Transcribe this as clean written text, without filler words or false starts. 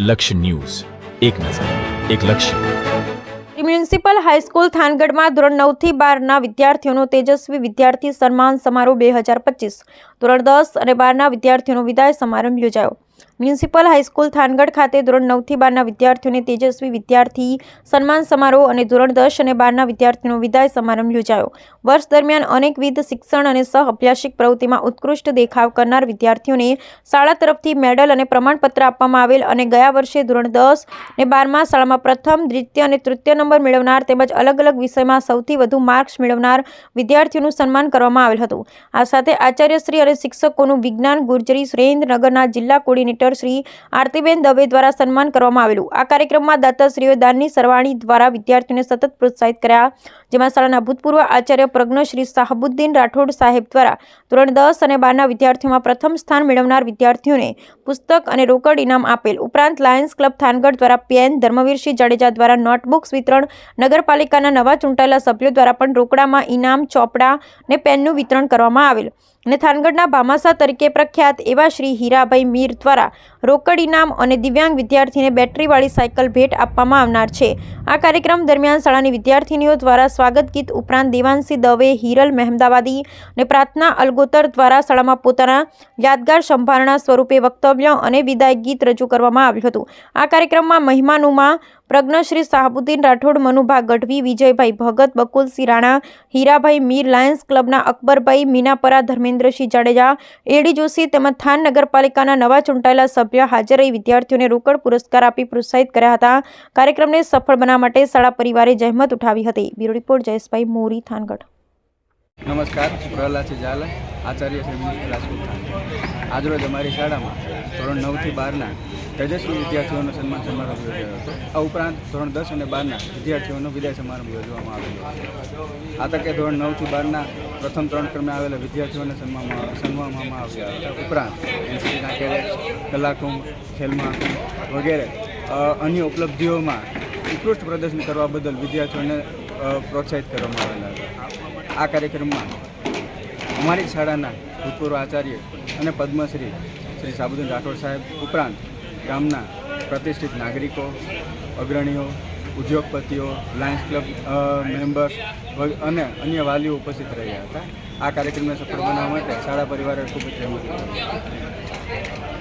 લક્ષ્ય ન્યૂઝ, એક નજર, એક લક્ષ્ય. મ્યુનિસિપલ હાઈસ્કૂલ થાનગઢમાં ધોરણ 9 થી 12ના વિદ્યાર્થીઓનો તેજસ્વી વિદ્યાર્થી સન્માન સમારોહ 2025. ધોરણ 10 અને 12ના વિદ્યાર્થીઓનો વિદાય સમારંભ યોજાયો. મ્યુનિસિપલ હાઈસ્કૂલ થાનગઢ ખાતે ધોરણ 9 થી 12ના વિદ્યાર્થીઓને તેજસ્વી વિદ્યાર્થી સન્માન સમારોહ અને ધોરણ 10 અને 12ના વિદ્યાર્થીઓનો વિદાય સમારંભ યોજાયો. વર્ષ દરમિયાન અનેકવિધ શિક્ષણ અને સહ અભ્યાસિક પ્રવૃત્તિમાં ઉત્કૃષ્ટ દેખાવ કરનાર વિદ્યાર્થીઓને શાળા તરફથી મેડલ અને પ્રમાણપત્ર આપવામાં આવેલ અને ગયા વર્ષે ધોરણ 10 અને 12માં શાળામાં પ્રથમ, દ્વિતીય અને તૃતીય નંબર મેળવનાર તેમજ અલગ અલગ વિષયમાં સૌથી વધુ માર્ક્સ મેળવનાર વિદ્યાર્થીઓનું સન્માન કરવામાં આવેલ હતું. આ સાથે આચાર્યશ્રી અને શિક્ષકોનું વિજ્ઞાન ગુર્જરી સુરેન્દ્રનગરના જિલ્લા કોર્ડિનેટર શ્રી આરતીબેન દવે દ્વારા સન્માન કરવામાં આવેલું. આ કાર્યક્રમમાં દાતાશ્રીઓએ દાનની સરવાણી દ્વારા વિદ્યાર્થીઓને સતત પ્રોત્સાહિત કર્યા, જેમાં શાળાના ભૂતપૂર્વ આચાર્ય પ્રજ્ઞ શ્રી શાહબુદ્દીન રાઠોડ સાહેબ દ્વારા ધોરણ 10 અને 12ના વિદ્યાર્થીઓમાં પ્રથમ સ્થાન મેળવનાર વિદ્યાર્થીઓને પુસ્તક અને રોકડ ઇનામ આપેલ. ઉપરાંત લાયન્સ ક્લબ થાનગઢ દ્વારા પેન, ધર્મવીરસિંહ જાડેજા દ્વારા નોટબુક્સ વિતરણ, નગરપાલિકાના નવા ચૂંટાયેલા સભ્યો દ્વારા પણ રોકડામાં ઇનામ, ચોપડા અને પેનનું વિતરણ કરવામાં આવેલ. અને થાનગઢના ભામાસા તરીકે પ્રખ્યાત એવા શ્રી હીરાભાઈ મીર દ્વારા રોકડ ઇનામ અને દિવ્યાંગ વિદ્યાર્થીને બેટરીવાળી સાયકલ ભેટ આપવામાં આવનાર છે. આ કાર્યક્રમ દરમિયાન શાળાની વિદ્યાર્થીનીઓ દ્વારા સ્વાગત ગીત ઉપરાંત દેવાંશી દવે, હિરલ મહેમદાવાદી અને પ્રાર્થના અલગોતર દ્વારા શાળામાં પોતાના યાદગાર સંભારણા સ્વરૂપે વક્તવ્ય અને વિદાય ગીત રજૂ કરવામાં આવ્યું હતું. આ કાર્યક્રમમાં મહેમાનોમાં પ્રજ્ઞશ્રી શાહબુદ્દીન રાઠોડ, મનુભા ગઢવી, વિજયભાઈ ભગત, બકુલસિંહ રાણા, હીરાભાઈ મીર, લાયન્સ ક્લબના અકબરભાઈ, મીનાપરા, ધર્મેન્દ્રસિંહ જાડેજા, એડી જોશી તેમજ થાન નગરપાલિકાના નવા ચૂંટાયેલા સભ્ય હાજર રહી વિદ્યાર્થીઓને રોકડ પુરસ્કાર આપી પ્રોત્સાહિત કર્યા હતા. કાર્યક્રમને સફળ બનાવવા માટે શાળા પરિવારે જહેમત ઉઠાવી હતી. બ્યુરો રિપોર્ટ જયેશભાઈ મોરી, થાનગઢ. નમસ્કાર, પ્રહલાદ ઝાલા, આચાર્ય શ્રી મ્યુનિસિપલ હાઈસ્કૂલ થાનગઢ. આજરોજ અમારી શાળામાં ધોરણ 9 થી 12ના તેજસ્વી વિદ્યાર્થીઓનો સન્માન સમારંભ યોજાયો હતો. આ ઉપરાંત ધોરણ 10 અને 12ના વિદ્યાર્થીઓનો વિદાય સમારંભ યોજવામાં આવેલો. આ તકે ધોરણ 9 થી 12ના પ્રથમ 3 ક્રમે આવેલા વિદ્યાર્થીઓને સન્માનવામાં આવ્યા હતા. ઉપરાંત એનસીસીના કેડેટ્સ, કલાકુંભ, ખેલ મહાકુંભ વગેરે અન્ય ઉપલબ્ધિઓમાં ઉત્કૃષ્ટ પ્રદર્શન કરવા બદલ વિદ્યાર્થીઓને પ્રોત્સાહિત કરવામાં આવેલા હતા. આ કાર્યક્રમમાં અમારી શાળાના ભૂતપૂર્વ આચાર્ય અને પદ્મશ્રી શ્રી શાહબુદ્દીન રાઠોડ સાહેબ ઉપરાંત ગામના પ્રતિષ્ઠિત નાગરિકો, અગ્રણીઓ, ઉદ્યોગપતિઓ, લાયન્સ ક્લબ મેમ્બર્સ અને અન્ય વાલીઓ ઉપસ્થિત રહ્યા હતા. આ કાર્યક્રમને સફળ બનાવવા માટે શાળા પરિવારે ખૂબ જ જહેમત કરી.